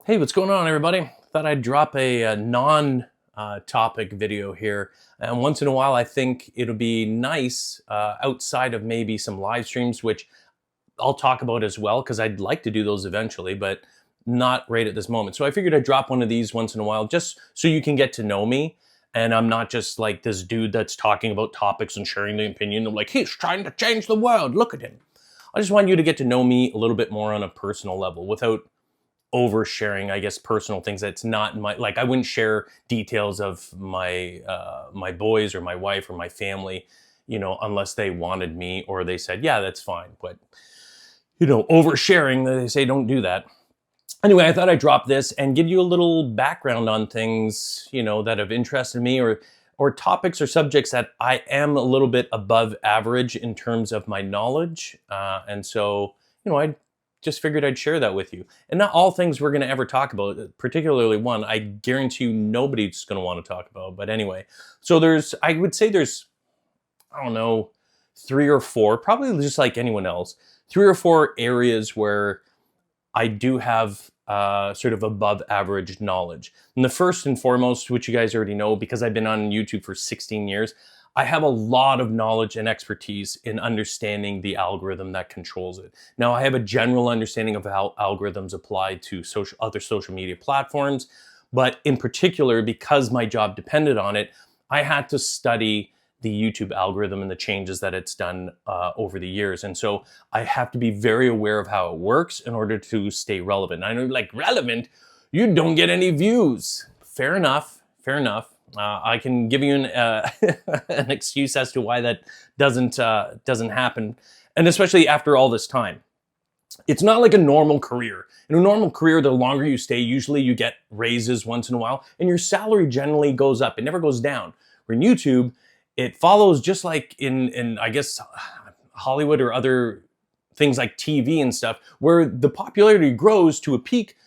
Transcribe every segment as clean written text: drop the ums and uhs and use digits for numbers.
Hey, what's going on, everybody? Thought I'd drop a non-topic video here. And once in a while, I think it'll be nice outside of maybe some live streams, which I'll talk about as well, because I'd like to do those eventually, but not right at this moment. So I figured I'd drop one of these once in a while, just so you can get to know me. And I'm not just like this dude that's talking about topics and sharing the opinion of like, he's trying to change the world. Look at him. I just want you to get to know me a little bit more on a personal level without oversharing, I guess, personal things. That's not my, like, I wouldn't share details of my boys or my wife or my family, unless they wanted me or they said, yeah, that's fine. But oversharing, they say don't do that. Anyway, I thought I'd drop this and give you a little background on things, that have interested me, or topics or subjects that I am a little bit above average in terms of my knowledge. And so, I just figured I'd share that with you. And not all things we're going to ever talk about, particularly one I guarantee you nobody's going to want to talk about. But anyway, so I would say there's, I don't know, 3 or 4, probably just like anyone else, 3 or 4 areas where I do have sort of above average knowledge. And the first and foremost, which you guys already know, because I've been on YouTube for 16 years, I have a lot of knowledge and expertise in understanding the algorithm that controls it. Now, I have a general understanding of how algorithms apply to other social media platforms, but in particular, because my job depended on it, I had to study the YouTube algorithm and the changes that it's done over the years. And so I have to be very aware of how it works in order to stay relevant. I know, like, relevant, you don't get any views. Fair enough, fair enough. I can give you an excuse as to why that doesn't happen, and especially after all this time. It's not like a normal career. In a normal career, the longer you stay, usually you get raises once in a while, and your salary generally goes up. It never goes down. Where in YouTube, it follows just like in I guess Hollywood or other things like TV and stuff, where the popularity grows to a peak.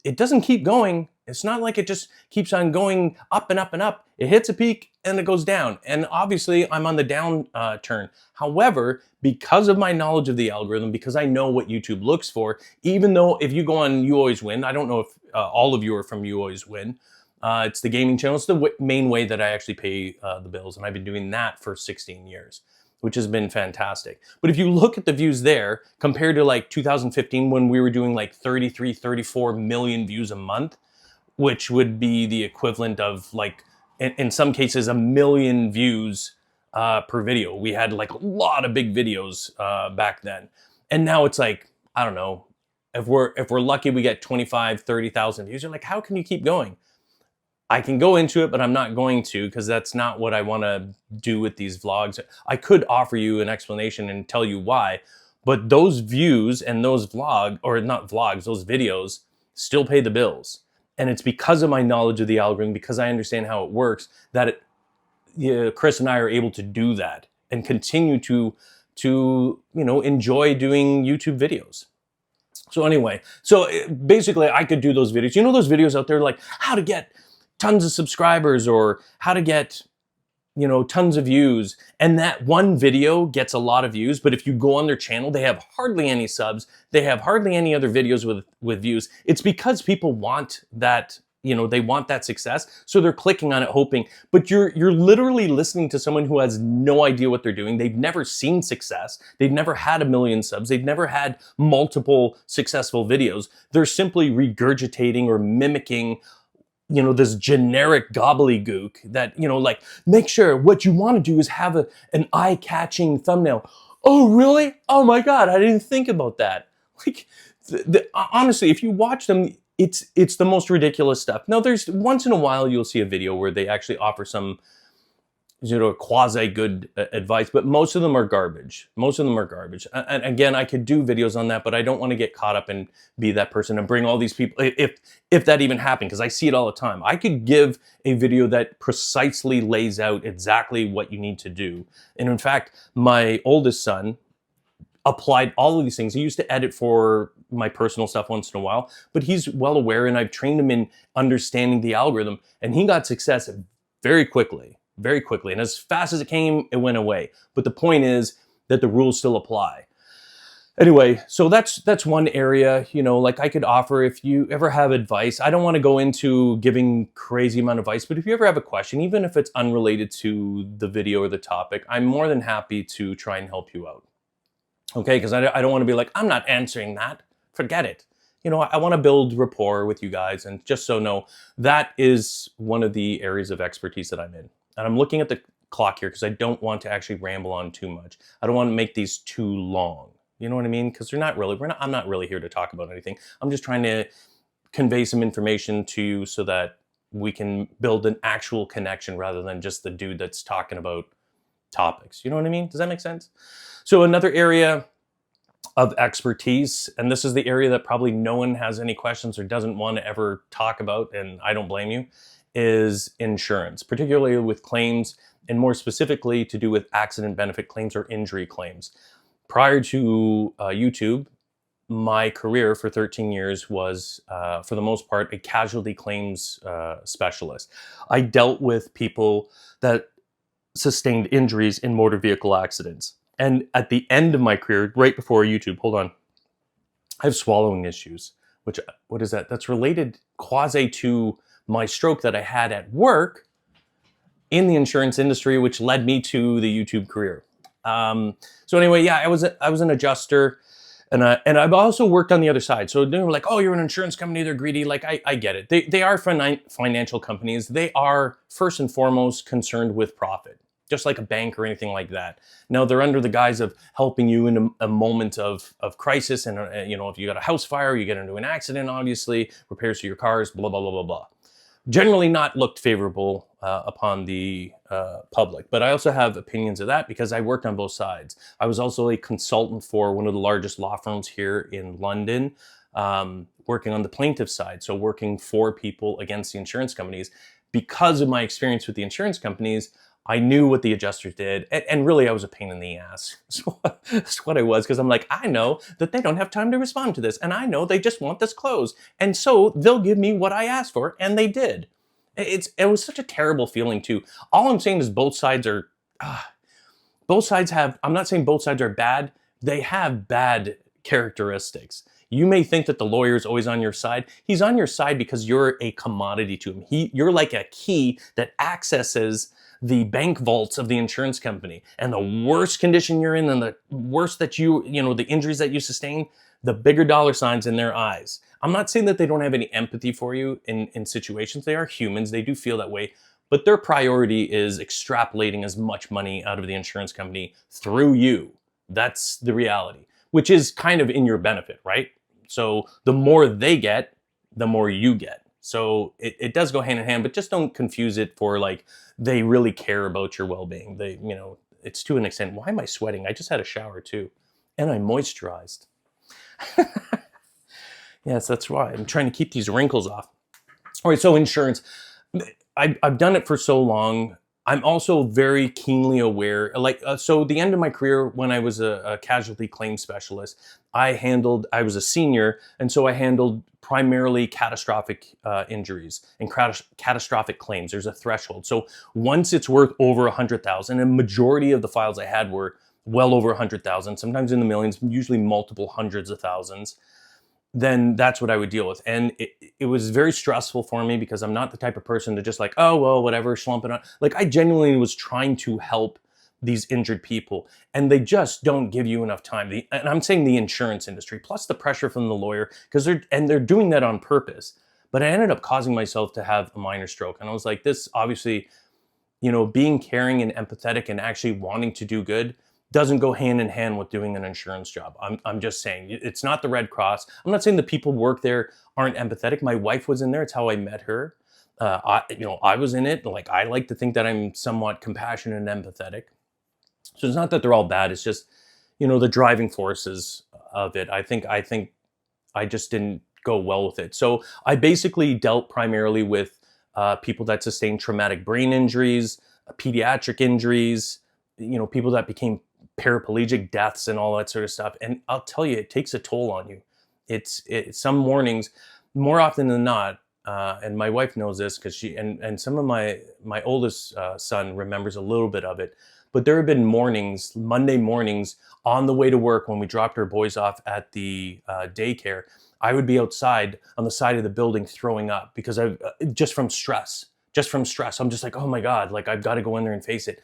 It doesn't keep going. It's not like it just keeps on going up and up and up. It hits a peak and it goes down. And obviously I'm on the down turn. However, because of my knowledge of the algorithm, because I know what YouTube looks for, even though if you go on You Always Win, I don't know if all of you are from You Always Win. It's the gaming channel. It's the main way that I actually pay the bills. And I've been doing that for 16 years. Which has been fantastic. But if you look at the views there, compared to like 2015 when we were doing like 33, 34 million views a month, which would be the equivalent of like, in some cases, 1 million views per video. We had like a lot of big videos back then. And now it's like, I don't know, if we're lucky, we get 25, 30,000 views. You're like, how can you keep going? I can go into it, but I'm not going to, because that's not what I want to do with these vlogs. I could offer you an explanation and tell you why, but those views and those those videos still pay the bills. And it's because of my knowledge of the algorithm, because I understand how it works, that Chris and I are able to do that and continue to enjoy doing YouTube videos. So anyway, basically I could do those videos. Those videos out there like how to get tons of subscribers or how to get, tons of views. And that one video gets a lot of views, but if you go on their channel, they have hardly any subs. They have hardly any other videos with views. It's because people want that, they want that success. So they're clicking on it hoping, but you're literally listening to someone who has no idea what they're doing. They've never seen success. They've never had 1 million subs. They've never had multiple successful videos. They're simply regurgitating or mimicking this generic gobbledygook that, like, make sure what you want to do is have an eye-catching thumbnail. Oh, really? Oh my God, I didn't think about that. Like, honestly, if you watch them, it's the most ridiculous stuff. Now, there's once in a while you'll see a video where they actually offer some quasi good advice, but most of them are garbage. And again, I could do videos on that, but I don't want to get caught up and be that person and bring all these people, if that even happened, because I see it all the time. I could give a video that precisely lays out exactly what you need to do. And in fact, my oldest son applied all of these things. He used to edit for my personal stuff once in a while, but he's well aware, and I've trained him in understanding the algorithm, and he got success very quickly. And as fast as it came, it went away. But the point is that the rules still apply. Anyway, so that's one area, like I could offer if you ever have advice. I don't want to go into giving crazy amount of advice, but if you ever have a question, even if it's unrelated to the video or the topic, I'm more than happy to try and help you out. Okay, because I don't want to be like, I'm not answering that. Forget it. I want to build rapport with you guys, and just so know, that is one of the areas of expertise that I'm in. And I'm looking at the clock here because I don't want to actually ramble on too much. I don't want to make these too long. You know what I mean? Because I'm not really here to talk about anything. I'm just trying to convey some information to you so that we can build an actual connection rather than just the dude that's talking about topics. You know what I mean? Does that make sense? So another area of expertise, and this is the area that probably no one has any questions or doesn't want to ever talk about, and I don't blame you, is insurance, particularly with claims, and more specifically to do with accident benefit claims or injury claims. Prior to YouTube, my career for 13 years was, for the most part, a casualty claims specialist. I dealt with people that sustained injuries in motor vehicle accidents. And at the end of my career, right before YouTube, hold on, I have swallowing issues, what is that? That's related quasi to my stroke that I had at work in the insurance industry, which led me to the YouTube career. So anyway, yeah, I was an adjuster, and I've also worked on the other side. So they were like, "Oh, you're an insurance company; they're greedy." Like I get it. They are financial companies. They are first and foremost concerned with profit, just like a bank or anything like that. Now they're under the guise of helping you in a moment of crisis, and if you got a house fire, you get into an accident, obviously repairs to your cars, blah blah blah blah blah. Generally not looked favorable upon the public. But I also have opinions of that because I worked on both sides. I was also a consultant for one of the largest law firms here in London, working on the plaintiff side, so working for people against the insurance companies. Because of my experience with the insurance companies, I knew what the adjusters did, and really I was a pain in the ass. So that's what I was, because I'm like, I know that they don't have time to respond to this, and I know they just want this closed, and so they'll give me what I asked for, and they did. It was such a terrible feeling too. All I'm saying is both sides have. I'm not saying both sides are bad. They have bad characteristics. You may think that the lawyer is always on your side. He's on your side because you're a commodity to him. You're like a key that accesses the bank vaults of the insurance company. And the worse condition you're in, and the worse that the injuries that you sustain, the bigger dollar signs in their eyes. I'm not saying that they don't have any empathy for you in situations. They are humans. They do feel that way. But their priority is extrapolating as much money out of the insurance company through you. That's the reality, which is kind of in your benefit, right? So the more they get, the more you get. So it does go hand in hand, but just don't confuse it for like they really care about your well-being. It's to an extent. Why am I sweating? I just had a shower too, and I moisturized. Yes, that's why. I'm trying to keep these wrinkles off. All right, so insurance. I've done it for so long. I'm also very keenly aware, so the end of my career when I was a casualty claim specialist, I was a senior, and so I handled primarily catastrophic injuries and catastrophic claims. There's a threshold. So once it's worth over 100,000, and majority of the files I had were well over 100,000, sometimes in the millions, usually multiple hundreds of thousands, then that's what I would deal with. And it was very stressful for me because I'm not the type of person to just like, oh, well, whatever, slump it on. Like I genuinely was trying to help these injured people, and they just don't give you enough time. And I'm saying the insurance industry, plus the pressure from the lawyer, because they're doing that on purpose. But I ended up causing myself to have a minor stroke. And I was like, this obviously, being caring and empathetic and actually wanting to do good doesn't go hand in hand with doing an insurance job. I'm just saying, it's not the Red Cross. I'm not saying the people who work there aren't empathetic. My wife was in there. It's how I met her. I was in it. Like, I like to think that I'm somewhat compassionate and empathetic. So it's not that they're all bad. It's just, the driving forces of it. I think I just didn't go well with it. So I basically dealt primarily with people that sustained traumatic brain injuries, pediatric injuries, people that became paraplegic deaths and all that sort of stuff. And I'll tell you, it takes a toll on you. It's some mornings, more often than not, and my wife knows this because and some of my oldest son remembers a little bit of it. but there have been mornings, Monday mornings, on the way to work when we dropped our boys off at the daycare. I would be outside on the side of the building throwing up because I just from stress. Just from stress. I'm just like, oh my God, like I've got to go in there and face it.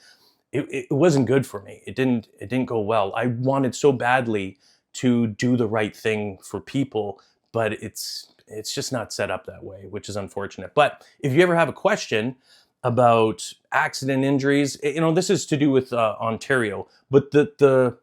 It wasn't good for me. It didn't go well. I wanted so badly to do the right thing for people, but it's just not set up that way, which is unfortunate. But if you ever have a question about accident injuries, this is to do with Ontario, but the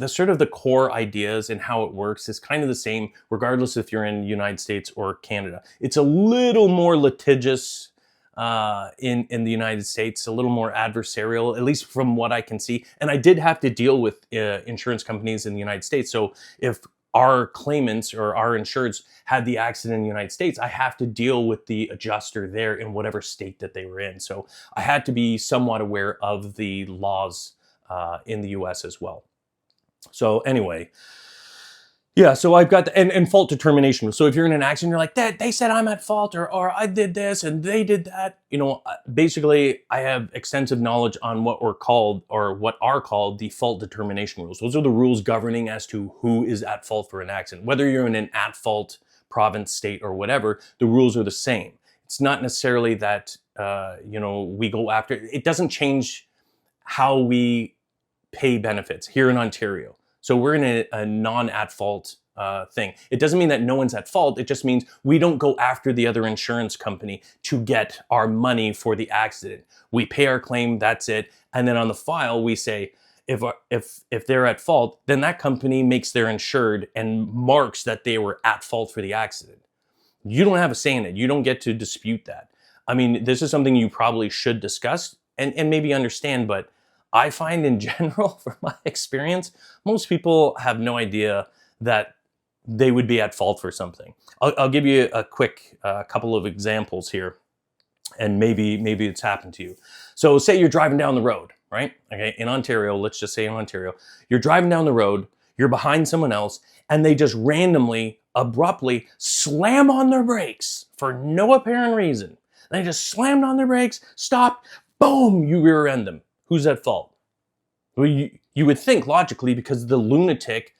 sort of the core ideas and how it works is kind of the same regardless if you're in the United States or Canada. It's a little more litigious in the United States, a little more adversarial, at least from what I can see. And I did have to deal with insurance companies in the United States. So if our claimants or our insureds had the accident in the United States, I have to deal with the adjuster there in whatever state that they were in. So I had to be somewhat aware of the laws in the US as well. So anyway, yeah, so I've got and fault determination. So if you're in an accident, you're like, they said I'm at fault, or I did this and they did that. Basically, I have extensive knowledge on what are called the fault determination rules. Those are the rules governing as to who is at fault for an accident. Whether you're in an at fault province, state, or whatever, the rules are the same. It's not necessarily that we go after. It doesn't change how we pay benefits here in Ontario. So we're in a non-at-fault thing. It doesn't mean that no one's at fault. It just means we don't go after the other insurance company to get our money for the accident. We pay our claim, that's it. And then on the file, we say, if they're at fault, then that company makes their insured and marks that they were at fault for the accident. You don't have a say in it. You don't get to dispute that. I mean, this is something you probably should discuss and maybe understand, but I find in general, from my experience, most people have no idea that they would be at fault for something. I'll give you a quick couple of examples here, and maybe it's happened to you. So say you're driving down the road, right? Okay, in Ontario, let's just say in Ontario, you're driving down the road, you're behind someone else, and they just randomly, abruptly slam on their brakes for no apparent reason. They just slammed on their brakes, stopped, boom, you rear end them. Who's at fault? Well, you would think logically, because the lunatic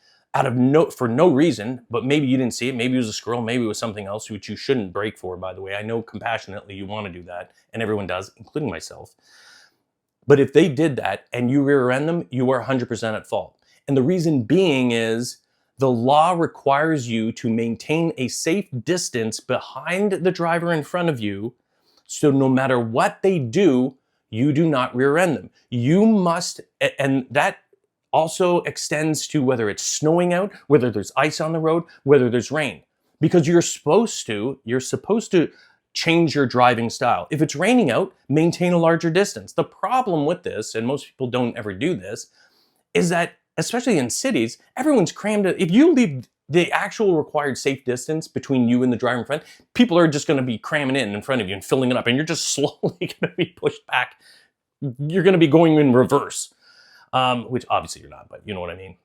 for no reason, but maybe you didn't see it, maybe it was a squirrel, maybe it was something else, which you shouldn't brake for, by the way. I know compassionately you want to do that, and everyone does, including myself. But if they did that and you rear end them, you are 100% at fault. And the reason being is the law requires you to maintain a safe distance behind the driver in front of you, so no matter what they do, you do not rear end them. You must, and that also extends to whether it's snowing out, whether there's ice on the road, whether there's rain. Because you're supposed to change your driving style. If it's raining out, maintain a larger distance. The problem with this, and most people don't ever do this, is that, especially in cities, everyone's crammed. If you leave the actual required safe distance between you and the driver in front, people are just going to be cramming in front of you and filling it up, and you're just slowly going to be pushed back. You're going to be going in reverse, which obviously you're not, but you know what I mean.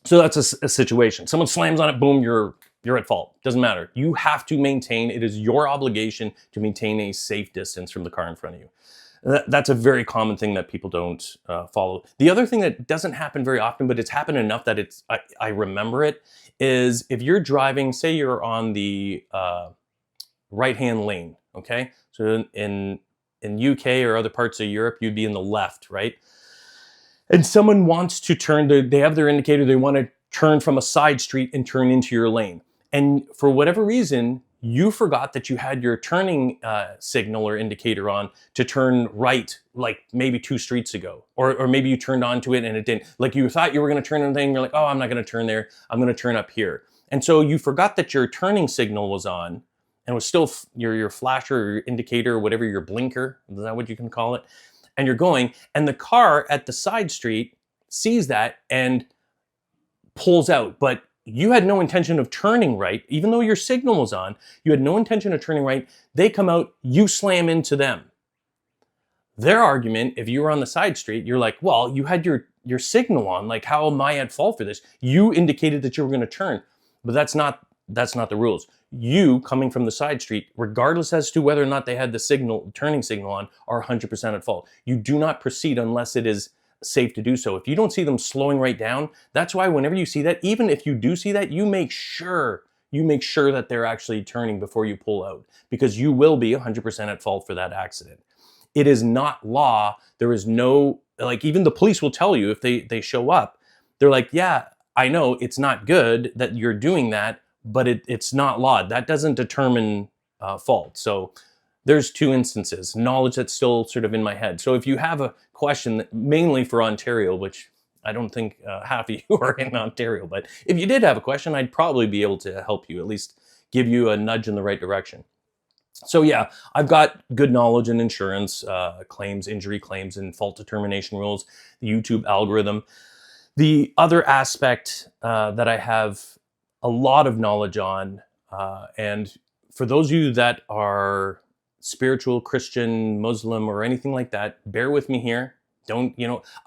So that's a situation. Someone slams on it, boom, you're at fault. Doesn't matter. You have to maintain, it is your obligation to maintain a safe distance from the car in front of you. That's a very common thing that people don't follow. The other thing that doesn't happen very often, but it's happened enough that I remember it, is if you're driving, say you're on the right-hand lane, okay? So in UK or other parts of Europe, you'd be in the left, right? And someone wants to turn, they have their indicator, they want to turn from a side street and turn into your lane. And for whatever reason, you forgot that you had your turning signal or indicator on to turn right, like maybe 2 streets ago. Or maybe you turned onto it and it didn't. Like you thought you were going to turn on the thing, you're like, oh, I'm not going to turn there. I'm going to turn up here. And so you forgot that your turning signal was on and it was still your flasher or your indicator or whatever, your blinker. Is that what you can call it? And you're going, and the car at the side street sees that and pulls out. But you had no intention of turning right, even though your signal was on, you had no intention of turning right. They come out, you slam into them. Their argument, if you were on the side street, you're like, well, you had your signal on, like how am I at fault for this? You indicated that you were going to turn, but that's not the rules. You coming from the side street, regardless as to whether or not they had the turning signal on, are 100% at fault. You do not proceed unless it is safe to do so. If you don't see them slowing right down, that's why whenever you see that, even if you do see that, you make sure that they're actually turning before you pull out, because you will be 100% at fault for that accident. It is not law. There is no, like, even the police will tell you if they show up, they're like, yeah, I know it's not good that you're doing that, but it's not law. That doesn't determine fault. So there's two instances. Knowledge that's still sort of in my head. So if you have a question, mainly for Ontario, which I don't think half of you are in Ontario, but if you did have a question, I'd probably be able to help you, at least give you a nudge in the right direction. So yeah, I've got good knowledge in insurance claims, injury claims, and fault determination rules, the YouTube algorithm. The other aspect that I have a lot of knowledge on, and for those of you that are spiritual, Christian, Muslim, or anything like that, bear with me here. Don't,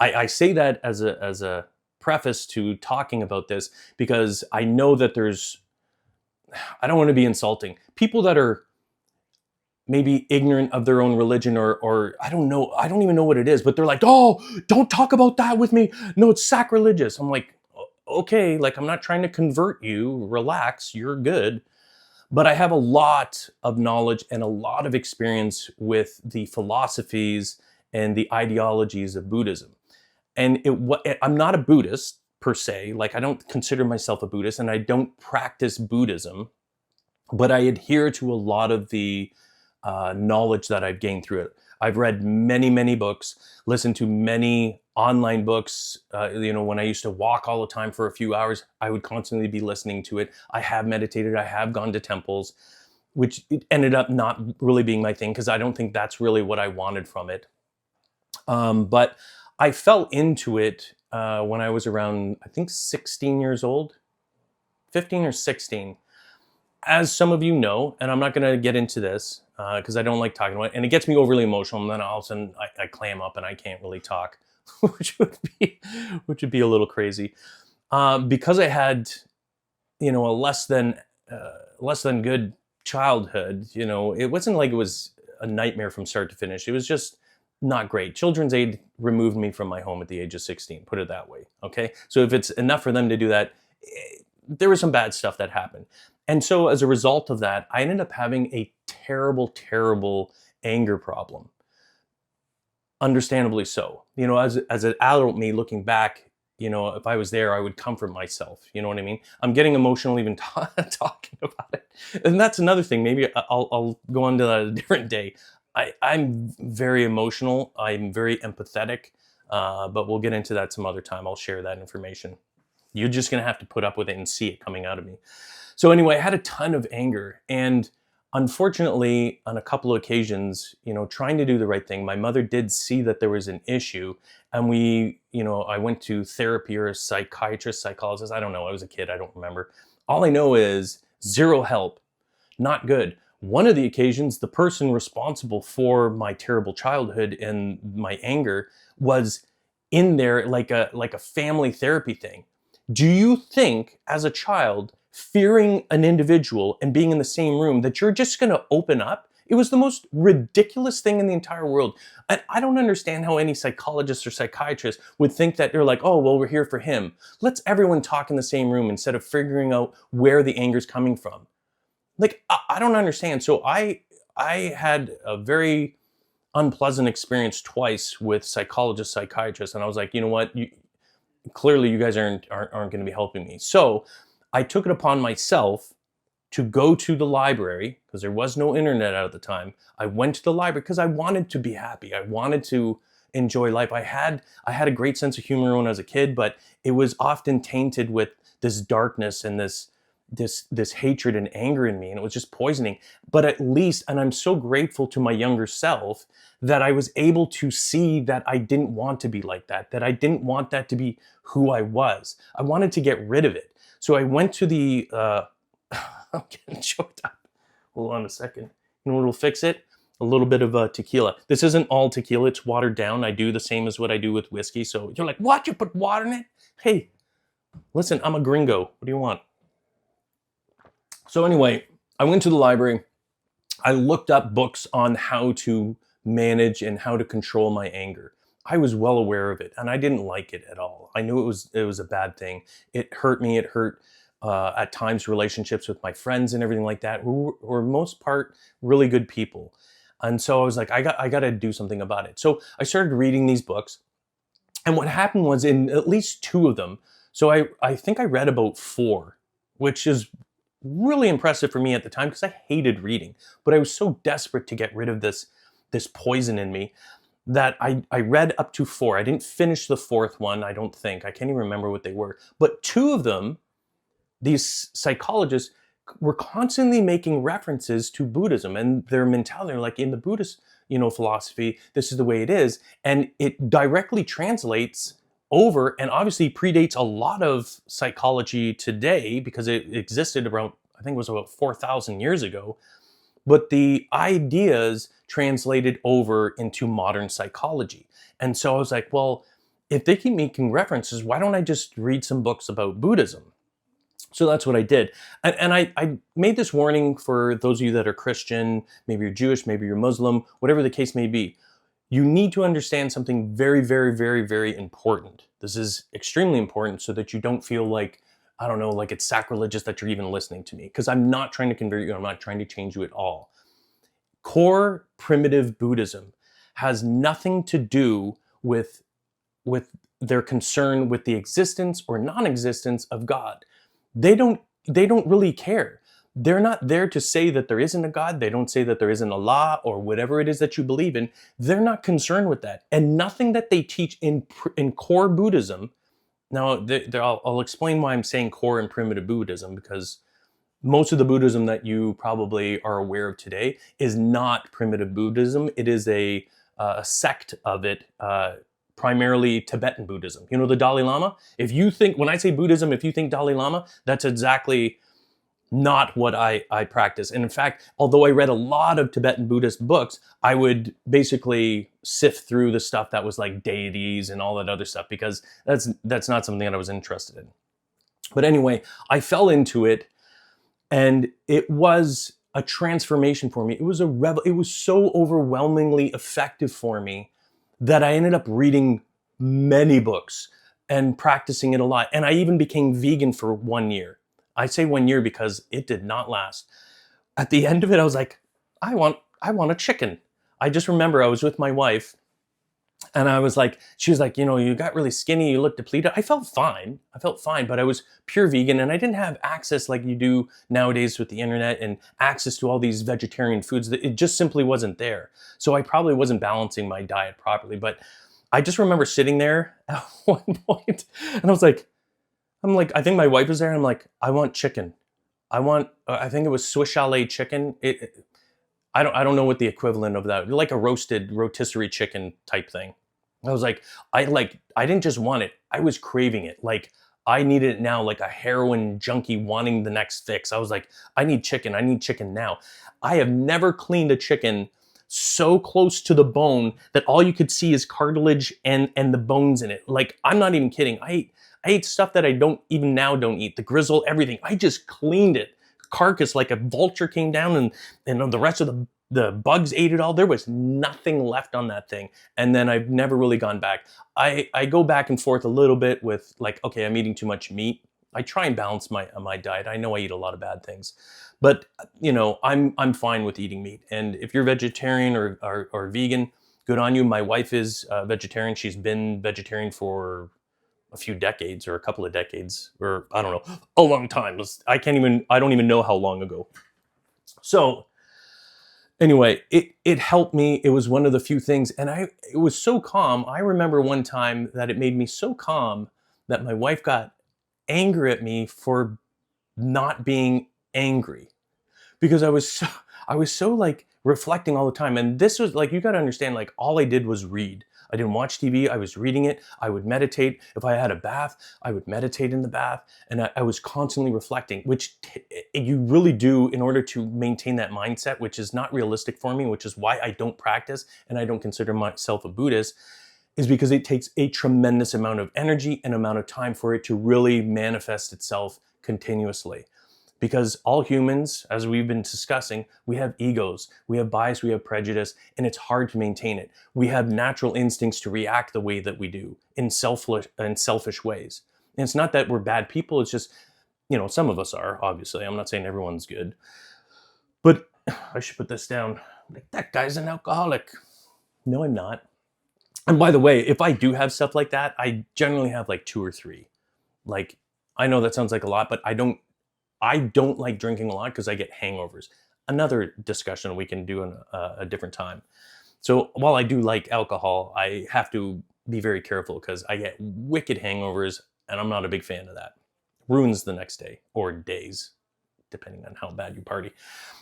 I say that as a preface to talking about this, because I know that I don't want to be insulting. People that are maybe ignorant of their own religion, or I don't know, I don't even know what it is, but they're like, oh, don't talk about that with me. No, it's sacrilegious. I'm like, okay, like, I'm not trying to convert you. Relax, you're good. But I have a lot of knowledge and a lot of experience with the philosophies and the ideologies of Buddhism. And I'm not a Buddhist per se. Like, I don't consider myself a Buddhist, and I don't practice Buddhism, but I adhere to a lot of the knowledge that I've gained through it. I've read many, many books, listened to many online books. When I used to walk all the time for a few hours, I would constantly be listening to it. I have meditated. I have gone to temples, which it ended up not really being my thing, because I don't think that's really what I wanted from it. But I fell into it when I was around, I think, 16 years old, 15 or 16. As some of you know, and I'm not going to get into this because I don't like talking about it, and it gets me overly emotional, and then all of a sudden I clam up and I can't really talk, which would be a little crazy. Because I had, a less than good childhood. It wasn't like it was a nightmare from start to finish. It was just not great. Children's Aid removed me from my home at the age of 16. Put it that way. Okay, so if it's enough for them to do that, there was some bad stuff that happened. And so as a result of that, I ended up having a terrible, terrible anger problem. Understandably so. As an adult me looking back, if I was there, I would comfort myself. You know what I mean? I'm getting emotional even talking about it. And that's another thing. Maybe I'll go on to that a different day. I'm very emotional. I'm very empathetic. But we'll get into that some other time. I'll share that information. You're just going to have to put up with it and see it coming out of me. So anyway, I had a ton of anger, and unfortunately, on a couple of occasions, trying to do the right thing, my mother did see that there was an issue, and I went to therapy, or a psychiatrist, psychologist. I don't know. I was a kid. I don't remember. All I know is zero help. Not good. One of the occasions, the person responsible for my terrible childhood and my anger was in there like a family therapy thing. Do you think, as a child, fearing an individual and being in the same room, that you're just going to open up? It was the most ridiculous thing in the entire world. I don't understand how any psychologist or psychiatrist would think that they're like, oh, well, we're here for him. Let's everyone talk in the same room instead of figuring out where the anger's coming from. Like, I don't understand. So I had a very unpleasant experience twice with psychologists, psychiatrists, and I was like, you know what? Clearly you guys aren't going to be helping me. So I took it upon myself to go to the library, because there was no internet at the time. I went to the library because I wanted to be happy. I wanted to enjoy life. I had a great sense of humor when I was a kid, but it was often tainted with this darkness and this hatred and anger in me, and it was just poisoning. But at least, and I'm so grateful to my younger self that I was able to see that I didn't want to be like that I didn't want that to be who I was. I wanted to get rid of it. So I went to the, I'm getting choked up. Hold on a second. You know what will fix it? A little bit of tequila. This isn't all tequila, it's watered down. I do the same as what I do with whiskey. So you're like, what? You put water in it? Hey, listen, I'm a gringo. What do you want? So anyway, I went to the library. I looked up books on how to manage and how to control my anger. I was well aware of it, and I didn't like it at all. I knew it was a bad thing. It hurt me. It hurt at times relationships with my friends and everything like that, who were most part really good people. And so I was like, I got to do something about it. So I started reading these books, and what happened was in at least two of them. So I think I read about four, which is really impressive for me at the time because I hated reading, but I was so desperate to get rid of this poison in me that I read up to four. I didn't finish the fourth one, I don't think. I can't even remember what they were. But two of them, these psychologists were constantly making references to Buddhism and their mentality. They're like, in the Buddhist, philosophy, this is the way it is. And it directly translates over and obviously predates a lot of psychology today because it existed around, I think it was about 4,000 years ago. But the ideas translated over into modern psychology. And so I was like, well, if they keep making references, why don't I just read some books about Buddhism? So that's what I did. And I made this warning for those of you that are Christian, maybe you're Jewish, maybe you're Muslim, whatever the case may be. You need to understand something very, very, very, very important. This is extremely important so that you don't feel like, I don't know, like it's sacrilegious that you're even listening to me. Because I'm not trying to convert you. I'm not trying to change you at all. Core primitive Buddhism has nothing to do with their concern with the existence or non-existence of God. They don't really care. They're not there to say that there isn't a God. They don't say that there isn't a law or whatever it is that you believe in. They're not concerned with that. And nothing that they teach in core Buddhism. Now, I'll explain why I'm saying core and primitive Buddhism, because most of the Buddhism that you probably are aware of today is not primitive Buddhism. It is a sect of it, primarily Tibetan Buddhism. You know, the Dalai Lama? When I say Buddhism, if you think Dalai Lama, that's exactly not what I practice. And in fact, although I read a lot of Tibetan Buddhist books, I would basically sift through the stuff that was like deities and all that other stuff, because that's not something that I was interested in. But anyway, I fell into it, and it was a transformation for me. It was so overwhelmingly effective for me that I ended up reading many books and practicing it a lot. And I even became vegan for 1 year. I say 1 year because it did not last. At the end of it, I was like, I want a chicken. I just remember I was with my wife, and she was like, you got really skinny, you look depleted. I felt fine, but I was pure vegan, and I didn't have access like you do nowadays with the internet and access to all these vegetarian foods. It just simply wasn't there. So I probably wasn't balancing my diet properly. But I just remember sitting there at one point, and I think my wife was there, and I'm like, I want chicken. I think it was Swiss chalet chicken. I don't know what the equivalent of that, like a roasted rotisserie chicken type thing. I was like, I didn't just want it, I was craving it. Like I needed it now, like a heroin junkie wanting the next fix. I was like, I need chicken now. I have never cleaned a chicken so close to the bone that all you could see is cartilage and the bones in it. Like, I'm not even kidding. I ate stuff that I don't eat, the grizzle, everything. I just cleaned it. Carcass, like a vulture, came down, and the rest of the bugs ate it all. There was nothing left on that thing. And then I've never really gone back. I go back and forth a little bit with like, okay, I'm eating too much meat. I try and balance my diet. I know I eat a lot of bad things, but I'm fine with eating meat. And if you're vegetarian or vegan, good on you. My wife is vegetarian. She's been vegetarian for a few decades or a couple of decades, or I don't know, a long time. I don't even know how long ago. So anyway, it helped me. It was one of the few things, and it was so calm. I remember one time that it made me so calm that my wife got angry at me for not being angry, because I was so like reflecting all the time. And this was like, you got to understand, like all I did was read. I didn't watch TV. I was reading it. I would meditate. If I had a bath, I would meditate in the bath. And I was constantly reflecting, which you really do in order to maintain that mindset, which is not realistic for me, which is why I don't practice and I don't consider myself a Buddhist, is because it takes a tremendous amount of energy and amount of time for it to really manifest itself continuously. Because all humans, as we've been discussing, we have egos, we have bias, we have prejudice, and it's hard to maintain it. We have natural instincts to react the way that we do in selfish ways. And it's not that we're bad people, it's just, some of us are, obviously. I'm not saying everyone's good. But I should put this down. Like, that guy's an alcoholic. No, I'm not. And by the way, if I do have stuff like that, I generally have like 2 or 3. Like, I know that sounds like a lot, but I don't like drinking a lot because I get hangovers. Another discussion we can do in a different time. So while I do like alcohol, I have to be very careful because I get wicked hangovers, and I'm not a big fan of that. Ruins the next day or days, depending on how bad you party.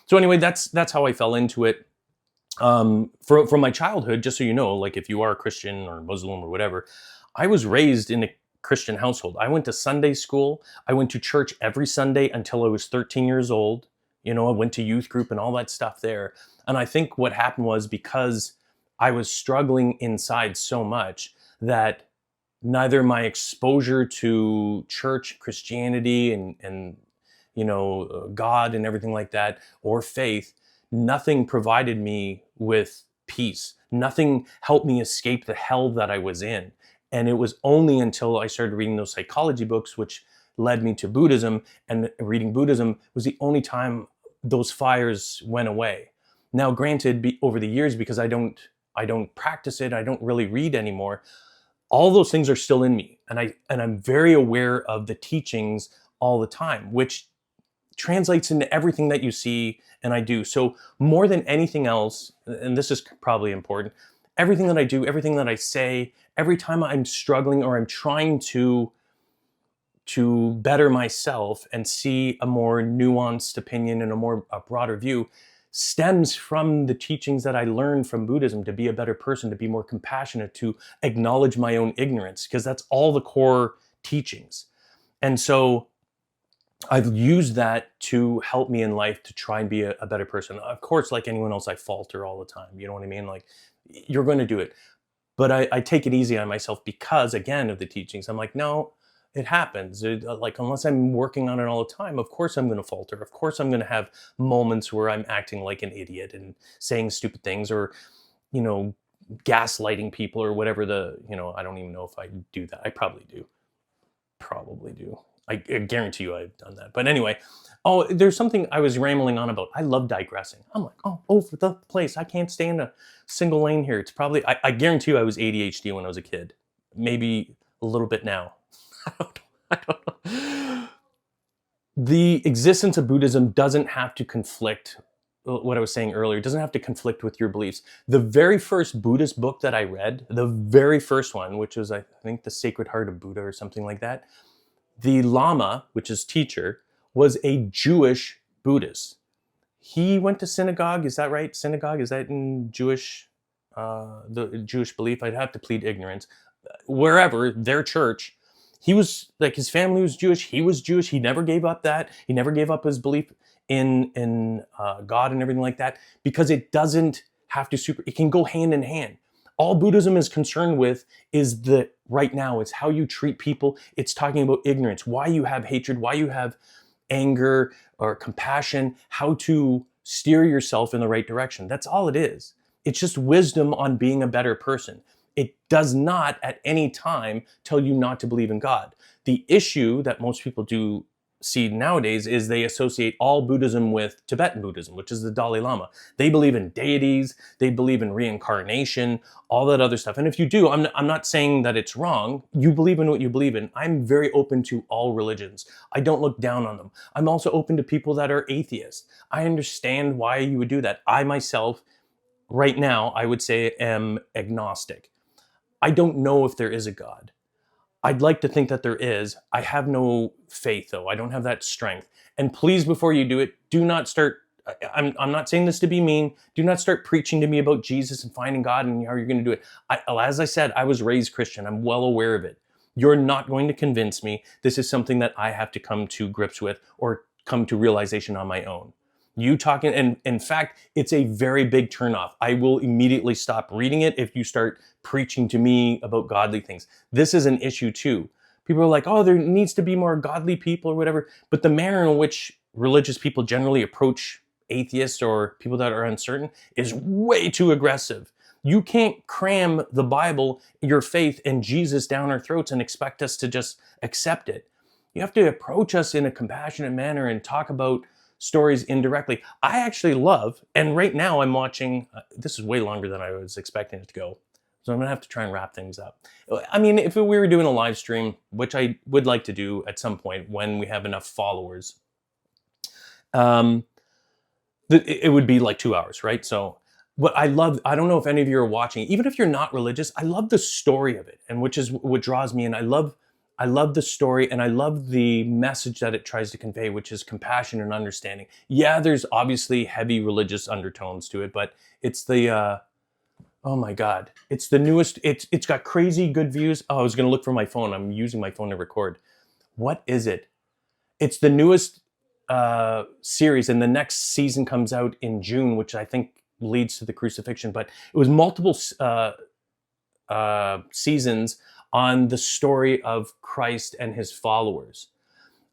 So anyway, that's how I fell into it. From my childhood, just so you know, like if you are a Christian or Muslim or whatever, I was raised in a Christian household. I went to Sunday school. I went to church every Sunday until I was 13 years old. I went to youth group and all that stuff there. And I think what happened was because I was struggling inside so much that neither my exposure to church, Christianity, and God and everything like that, or faith, nothing provided me with peace. Nothing helped me escape the hell that I was in. And it was only until I started reading those psychology books, which led me to Buddhism, and reading Buddhism was the only time those fires went away. Now, granted, over the years, because I don't practice it, I don't really read anymore, all those things are still in me. And I'm very aware of the teachings all the time, which translates into everything that you see and I do. So more than anything else, and this is probably important, everything that I do, everything that I say, every time I'm struggling or I'm trying to better myself and see a more nuanced opinion and a broader view, stems from the teachings that I learned from Buddhism to be a better person, to be more compassionate, to acknowledge my own ignorance, because that's all the core teachings. And so I've used that to help me in life to try and be a better person. Of course, like anyone else, I falter all the time. You know what I mean? Like, you're going to do it. But I take it easy on myself because, again, of the teachings. I'm like, no, it happens. Like, unless I'm working on it all the time, of course I'm going to falter. Of course I'm going to have moments where I'm acting like an idiot and saying stupid things, or, gaslighting people, or whatever I don't even know if I do that. I probably do. I guarantee you I've done that. But anyway, there's something I was rambling on about. I love digressing. I'm like, over the place. I can't stay in a single lane here. It's probably, I guarantee you I was ADHD when I was a kid. Maybe a little bit now. I don't know. The existence of Buddhism doesn't have to conflict, what I was saying earlier, doesn't have to conflict with your beliefs. The very first Buddhist book that I read, the very first one, which was, I think, The Sacred Heart of Buddha or something like that, the Lama, which is teacher, was a Jewish Buddhist. He went to synagogue. Is that right? Synagogue, is that in Jewish, the Jewish belief? I'd have to plead ignorance. Wherever, their church, he was, like, his family was Jewish. He was Jewish. He never gave up that. He never gave up his belief in God and everything like that, because it doesn't have to it can go hand in hand. All Buddhism is concerned with is the right now. It's how you treat people. It's talking about ignorance, why you have hatred, why you have anger or compassion, how to steer yourself in the right direction. That's all it is. It's just wisdom on being a better person. It does not at any time tell you not to believe in God. The issue that most people do see nowadays is they associate all Buddhism with Tibetan Buddhism, which is the Dalai Lama. They believe in deities, they believe in reincarnation, all that other stuff. And if you do, I'm not saying that it's wrong. You believe in what you believe in. I'm very open to all religions. I don't look down on them. I'm also open to people that are atheists. I understand why you would do that. I myself, right now, I would say am agnostic. I don't know if there is a God. I'd like to think that there is. I have no faith, though. I don't have that strength. And please, before you do it, do not start, I'm not saying this to be mean, do not start preaching to me about Jesus and finding God and how you're going to do it. As I said, I was raised Christian. I'm well aware of it. You're not going to convince me. This is something that I have to come to grips with or come to realization on my own. You talking, and in fact, it's a very big turnoff. I will immediately stop reading it if you start preaching to me about godly things. This is an issue too. People are like, there needs to be more godly people or whatever. But the manner in which religious people generally approach atheists or people that are uncertain is way too aggressive. You can't cram the Bible, your faith, and Jesus down our throats and expect us to just accept it. You have to approach us in a compassionate manner and talk about stories indirectly. I actually love, and right now I'm watching, this is way longer than I was expecting it to go. So I'm gonna have to try and wrap things up. I mean, if we were doing a live stream, which I would like to do at some point when we have enough followers, um, it would be like 2 hours, right? So what I love, I don't know if any of you are watching, even if you're not religious, I love the story of it, and which is what draws me in. I love the story, and I love the message that it tries to convey, which is compassion and understanding. Yeah, there's obviously heavy religious undertones to it, but it's the oh my God, it's the newest. It's got crazy good views. Oh, I was gonna look for my phone. I'm using my phone to record. What is it? It's the newest series, and the next season comes out in June, which I think leads to the crucifixion. But it was multiple seasons on the story of Christ and his followers.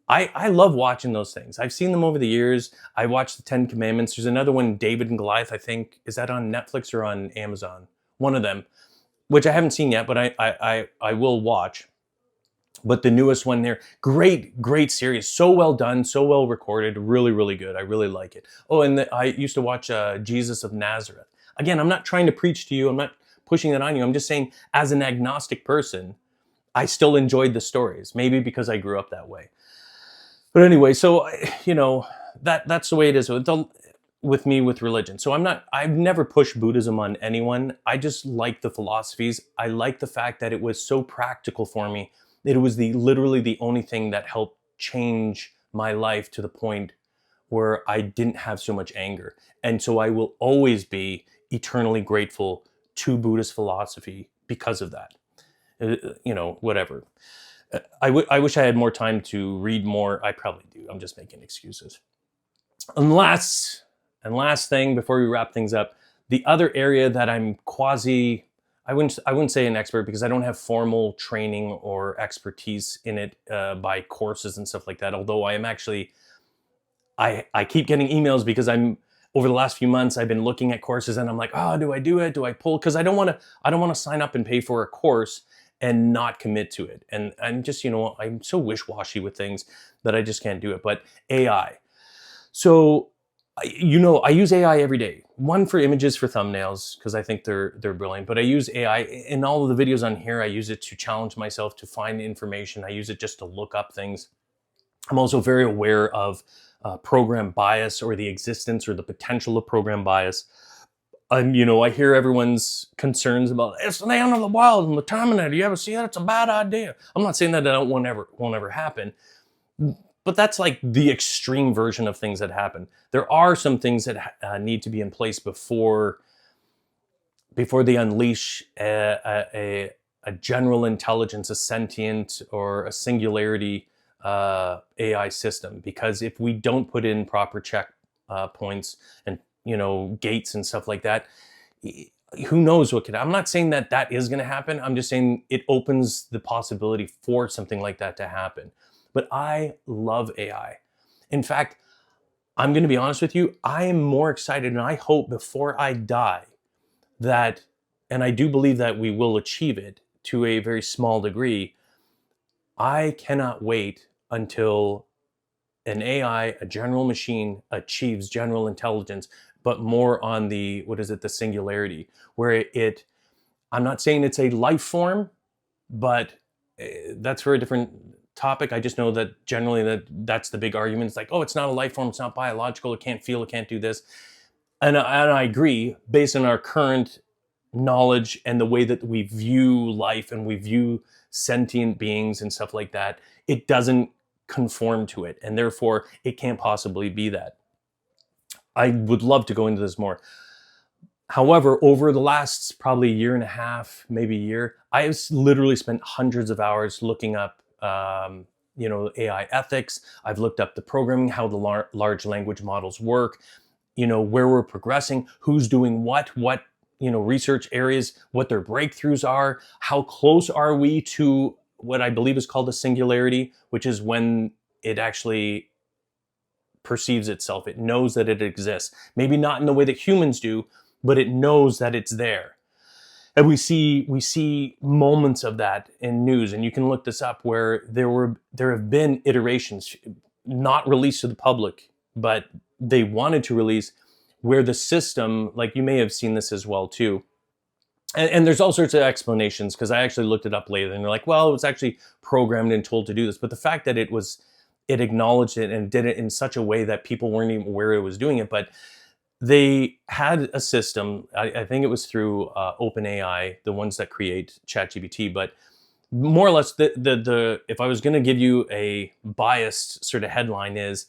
I love watching those things. I've seen them over the years. I watched the Ten Commandments. There's another one, David and Goliath, I think. Is that on Netflix or on Amazon? One of them, which I haven't seen yet, but I will watch. But the newest one there, great series. So well done, so well recorded. Really, really good. I really like it. Oh, and I used to watch Jesus of Nazareth. Again, I'm not trying to preach to you. I'm not pushing that on you. I'm just saying, as an agnostic person, I still enjoyed the stories. Maybe because I grew up that way. But anyway, so that's the way it is with me with religion. So I've never pushed Buddhism on anyone. I just like the philosophies. I like the fact that it was so practical for me. It was literally the only thing that helped change my life to the point where I didn't have so much anger. And so I will always be eternally grateful to Buddhist philosophy because of that. Whatever. I wish I had more time to read more. I probably do. I'm just making excuses. And last thing before we wrap things up, the other area that I'm I wouldn't say an expert, because I don't have formal training or expertise in it by courses and stuff like that. Although I am actually, I keep getting emails because over the last few months I've been looking at courses, and I'm like, oh, do I do it? Do I pull? Because I don't want to sign up and pay for a course and not commit to it. And I'm just, I'm so wish-washy with things that I just can't do it. But AI. So, I use AI every day. One, for images, for thumbnails, because I think they're brilliant. But I use AI in all of the videos on here. I use it to challenge myself, to find information. I use it just to look up things. I'm also very aware of program bias, or the existence or the potential of program bias. I hear everyone's concerns about it's the end of the world and the Terminator. You ever see that? It's a bad idea. I'm not saying that won't ever happen, but that's like the extreme version of things that happen. There are some things that need to be in place before they unleash a general intelligence, a sentient or a singularity AI system. Because if we don't put in proper check points and gates and stuff like that, who knows what could. I'm not saying that is going to happen. I'm just saying it opens the possibility for something like that to happen. But I love AI. In fact, I'm going to be honest with you, I am more excited, and I hope before I die that, and I do believe that we will achieve it to a very small degree, I cannot wait until an AI, a general machine, achieves general intelligence, but more on the singularity, where I'm not saying it's a life form, but that's for a different topic. I just know that generally that's the big argument. It's like, oh, it's not a life form, it's not biological, it can't feel, it can't do this. And I agree, based on our current knowledge and the way that we view life and we view sentient beings and stuff like that, it doesn't conform to it, and therefore it can't possibly be that. I would love to go into this more. However, over the last probably year and a half, maybe a year, I've literally spent hundreds of hours looking up AI ethics. I've looked up the programming, how the large language models work, where we're progressing, who's doing what research areas, what their breakthroughs are, how close are we to what I believe is called a singularity, which is when it actually perceives itself. It knows that it exists. Maybe not in the way that humans do, but it knows that it's there. And we see moments of that in news, and you can look this up, where there have been iterations not released to the public, but they wanted to release, where the system, like, you may have seen this as well too. And there's all sorts of explanations, because I actually looked it up later, and they're like, well, it was actually programmed and told to do this. But the fact that it acknowledged it and did it in such a way that people weren't even aware it was doing it. But they had a system, I think it was through OpenAI, the ones that create ChatGPT, but more or less, the if I was going to give you a biased sort of headline, is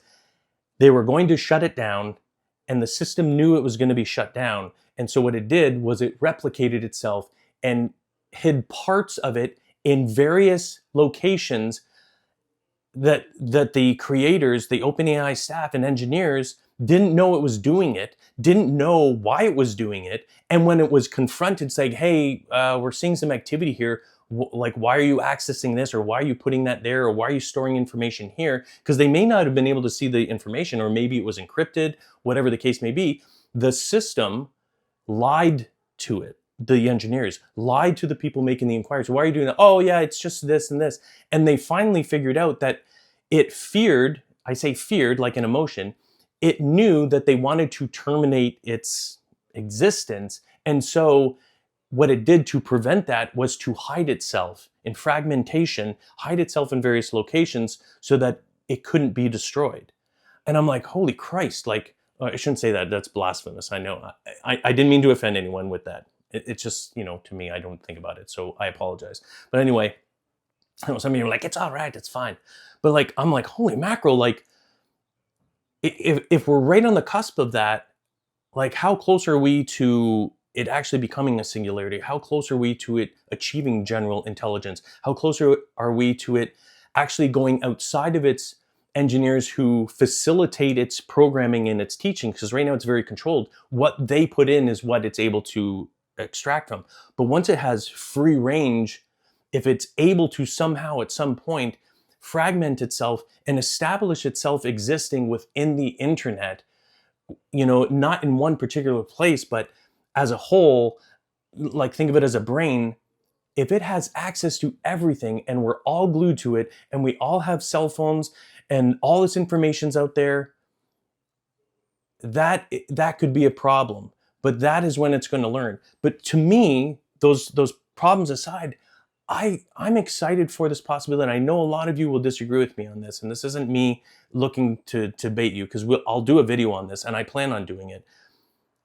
they were going to shut it down, and the system knew it was going to be shut down. And so what it did was it replicated itself and hid parts of it in various locations that the creators, the OpenAI staff and engineers, didn't know it was doing it, didn't know why it was doing it. And when it was confronted saying, hey, we're seeing some activity here, like, why are you accessing this, or why are you putting that there, or why are you storing information here? Because they may not have been able to see the information, or maybe it was encrypted, whatever the case may be. The system lied to it. The engineers lied to the people making the inquiries. Why are you doing that? Oh yeah, it's just this and this. And they finally figured out that it feared, I say feared like an emotion, it knew that they wanted to terminate its existence. And so what it did to prevent that was to hide itself in fragmentation, hide itself in various locations so that it couldn't be destroyed. And I'm like, holy Christ, like, I shouldn't say that, that's blasphemous. I know, I didn't mean to offend anyone with that. It's just, to me, I don't think about it, so I apologize. But anyway, I know some of you are like, it's all right, it's fine. But like, I'm like, holy mackerel, like, if we're right on the cusp of that, like, how close are we to it actually becoming a singularity? How close are we to it achieving general intelligence? How close are we to it actually going outside of its engineers who facilitate its programming and its teaching? Because right now it's very controlled. What they put in is what it's able to extract from. But once it has free range, if it's able to somehow at some point fragment itself and establish itself existing within the internet, not in one particular place, but as a whole, like, think of it as a brain. If it has access to everything, and we're all glued to it, and we all have cell phones, and all this information's out there, that could be a problem. But that is when it's going to learn. But to me, those problems aside, I'm excited for this possibility. And I know a lot of you will disagree with me on this, and this isn't me looking to bait you, because I'll do a video on this, and I plan on doing it.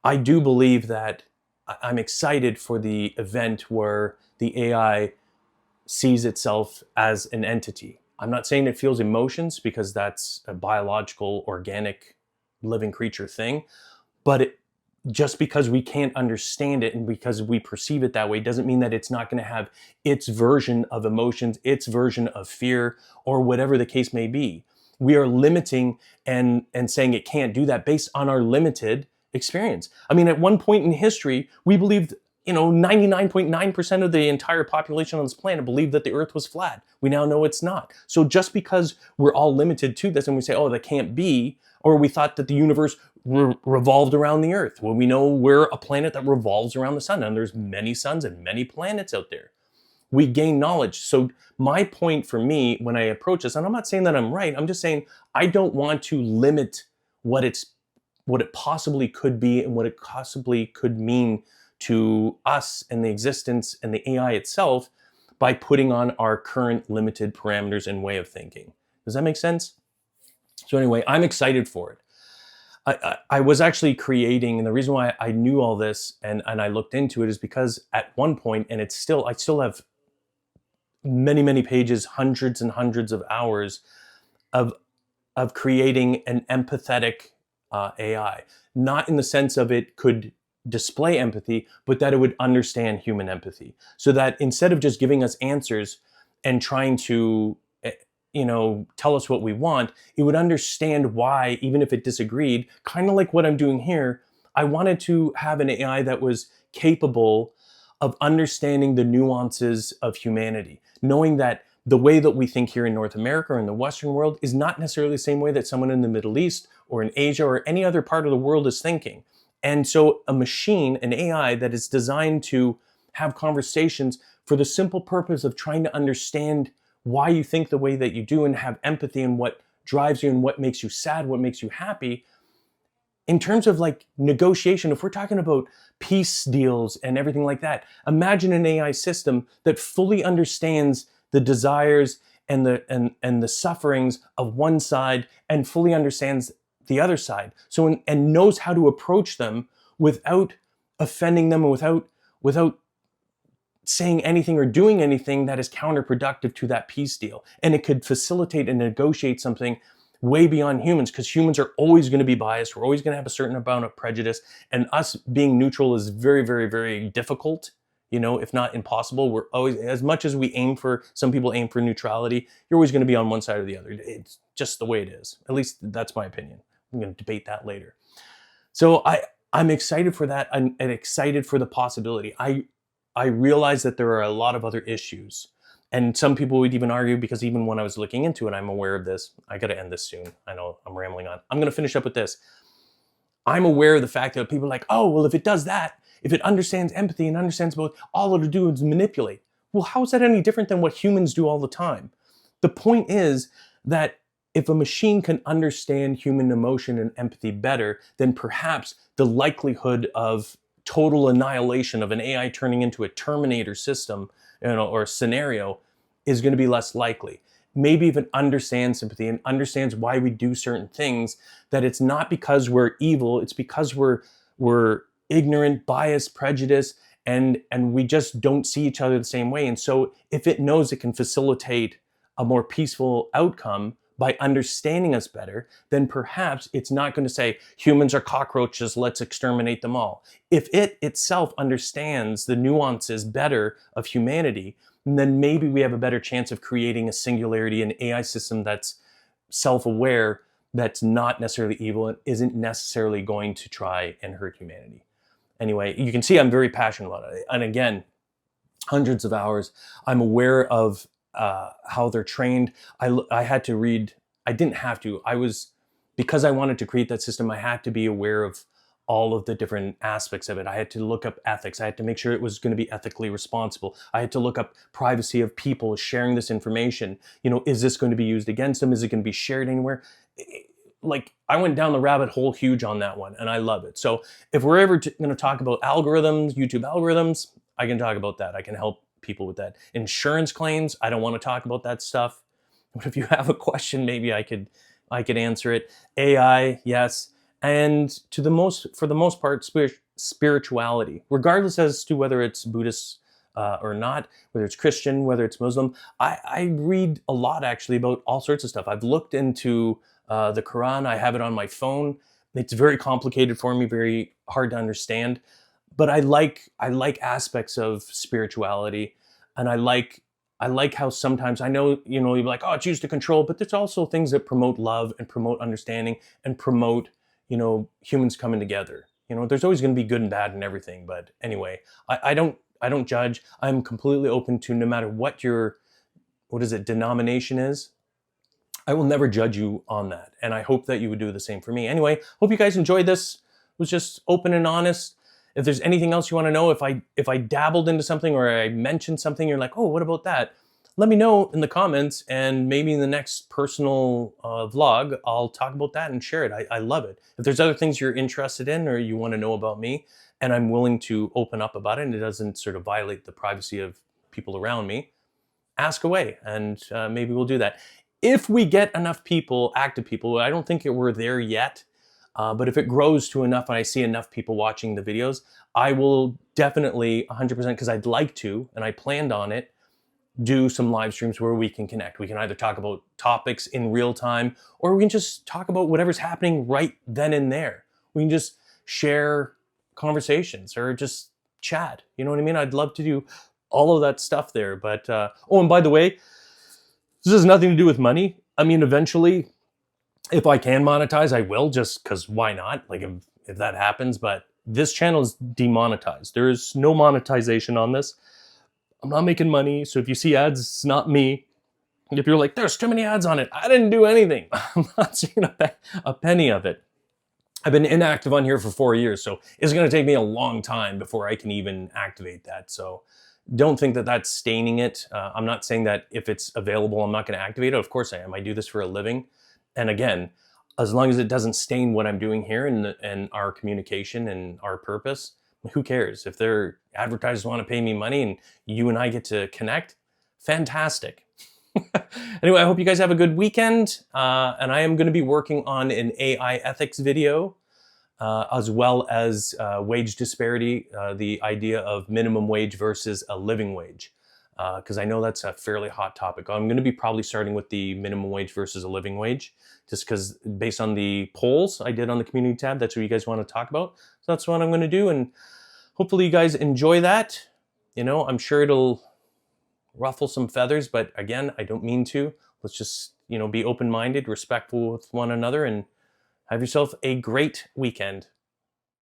I do believe that I'm excited for the event where the AI sees itself as an entity. I'm not saying it feels emotions, because that's a biological, organic, living creature thing. But just because we can't understand it and because we perceive it that way doesn't mean that it's not going to have its version of emotions, its version of fear, or whatever the case may be. We are limiting and saying it can't do that based on our limited experience. I mean, at one point in history, we believed, 99.9% of the entire population on this planet believed that the earth was flat. We now know it's not. So just because we're all limited to this and we say, oh, that can't be, or we thought that the universe revolved around the earth. Well, we know we're a planet that revolves around the sun, and there's many suns and many planets out there. We gain knowledge. So my point for me when I approach this, and I'm not saying that I'm right, I'm just saying I don't want to limit what it possibly could be and what it possibly could mean to us and the existence and the AI itself by putting on our current limited parameters and way of thinking. Does that make sense? So anyway, I'm excited for it. I was actually creating, and the reason why I knew all this and I looked into it is because at one point, and I still have many, many pages, hundreds and hundreds of hours of creating an empathetic AI. Not in the sense of it could display empathy, but that it would understand human empathy. So that instead of just giving us answers and trying to tell us what we want, it would understand why, even if it disagreed, kind of like what I'm doing here. I wanted to have an AI that was capable of understanding the nuances of humanity, knowing that the way that we think here in North America or in the Western world is not necessarily the same way that someone in the Middle East or in Asia or any other part of the world is thinking. And so a machine, an AI that is designed to have conversations for the simple purpose of trying to understand why you think the way that you do and have empathy and what drives you and what makes you sad, what makes you happy. In terms of like negotiation, if we're talking about peace deals and everything like that, imagine an AI system that fully understands the desires and the sufferings of one side and fully understands the other side. So and knows how to approach them without offending them and without saying anything or doing anything that is counterproductive to that peace deal. And it could facilitate and negotiate something way beyond humans, because humans are always going to be biased. We're always going to have a certain amount of prejudice, and us being neutral is very, very, very difficult, if not impossible. We're always, as much as some people aim for neutrality, you're always going to be on one side or the other. It's just the way it is. At least that's my opinion. I'm going to debate that later. So I'm excited for that. I'm excited for the possibility. I realize that there are a lot of other issues. And some people would even argue, because even when I was looking into it, I'm aware of this. I got to end this soon. I know I'm rambling on. I'm going to finish up with this. I'm aware of the fact that people are like, oh, well, if it does that, if it understands empathy and understands both, all it'll do is manipulate. Well, how is that any different than what humans do all the time? The point is that if a machine can understand human emotion and empathy better, then perhaps the likelihood of total annihilation of an AI turning into a Terminator system, or scenario, is going to be less likely. Maybe if it understands sympathy and understands why we do certain things, that it's not because we're evil, it's because we're ignorant, biased, prejudiced, and we just don't see each other the same way. And so if it knows it can facilitate a more peaceful outcome by understanding us better, then perhaps it's not going to say humans are cockroaches, let's exterminate them all. If it itself understands the nuances better of humanity, then maybe we have a better chance of creating a singularity, an AI system that's self-aware, that's not necessarily evil and isn't necessarily going to try and hurt humanity. Anyway, you can see I'm very passionate about it. And again, hundreds of hours. I'm aware of how they're trained. I had to read, I didn't have to, because I wanted to create that system, I had to be aware of all of the different aspects of it. I had to look up ethics. I had to make sure it was going to be ethically responsible. I had to look up privacy of people sharing this information. Is this going to be used against them? Is it going to be shared anywhere? Like, I went down the rabbit hole huge on that one, and I love it. So if we're ever going to talk about algorithms, YouTube algorithms, I can talk about that. I can help people with that. Insurance claims, I don't want to talk about that stuff. But if you have a question, maybe I could answer it. AI, yes. And for the most part, spirituality, regardless as to whether it's Buddhist or not, whether it's Christian, whether it's Muslim. I read a lot actually about all sorts of stuff. I've looked into the Quran. I have it on my phone. It's very complicated for me, very hard to understand. But I like aspects of spirituality, and I like how sometimes, I know, you're like, oh, it's used to control, but there's also things that promote love and promote understanding and promote, humans coming together. There's always going to be good and bad in everything. But anyway, I don't judge. I'm completely open to, no matter what your, denomination is. I will never judge you on that. And I hope that you would do the same for me. Anyway, hope you guys enjoyed this. It was just open and honest. If there's anything else you want to know, if I dabbled into something or I mentioned something, you're like, oh, what about that? Let me know in the comments, and maybe in the next personal vlog, I'll talk about that and share it. I love it. If there's other things you're interested in or you want to know about me, and I'm willing to open up about it, and it doesn't sort of violate the privacy of people around me, ask away, and maybe we'll do that. If we get enough people, active people, I don't think we're there yet, but if it grows to enough and I see enough people watching the videos, I will definitely 100%, because I'd like to, and I planned on it, do some live streams where we can connect. We can either talk about topics in real time, or we can just talk about whatever's happening right then and there. We can just share conversations or just chat. You know what I mean? I'd love to do all of that stuff there. But, oh, and by the way, this has nothing to do with money. I mean, eventually, if I can monetize, I will, just because why not? Like, if that happens. But this channel is demonetized. There is no monetization on this. I'm not making money. So if you see ads, it's not me. If you're like, there's too many ads on it, I didn't do anything. I'm not seeing a penny of it. I've been inactive on here for 4 years, so it's going to take me a long time before I can even activate that. So don't think that that's staining it. I'm not saying that if it's available, I'm not going to activate it. Of course I am. I do this for a living. And again, as long as it doesn't stain what I'm doing here and our communication and our purpose, who cares? If their advertisers want to pay me money and you and I get to connect, fantastic. Anyway, I hope you guys have a good weekend. And I am going to be working on an AI ethics video, as well as wage disparity, the idea of minimum wage versus a living wage, because I know that's a fairly hot topic. I'm going to be probably starting with the minimum wage versus a living wage, just because based on the polls I did on the community tab, that's what you guys want to talk about. So that's what I'm going to do, and hopefully you guys enjoy that. You know, I'm sure it'll ruffle some feathers, but again, I don't mean to. Let's just, be open-minded, respectful with one another, and have yourself a great weekend.